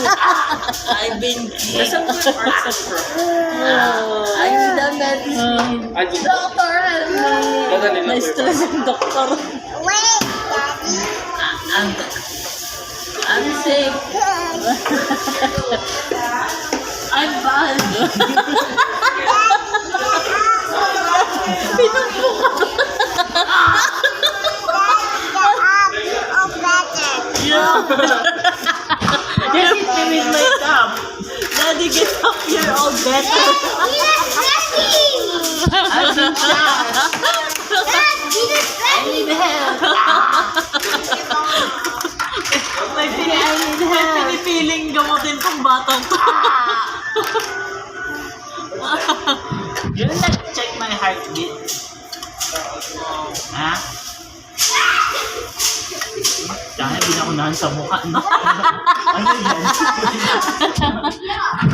I've been kicked. I need a medicine. Doctor, help me. Na-stress yung doktor. I'm sick. I'm bad. Just hit me with my cup. Daddy, get up. You're all better. I'm in charge. I need help. May pinipiling gamutin tong batang to. You like check my heartbeat? Ha? Kaya binakunahan sa mukha, no? Ano yan?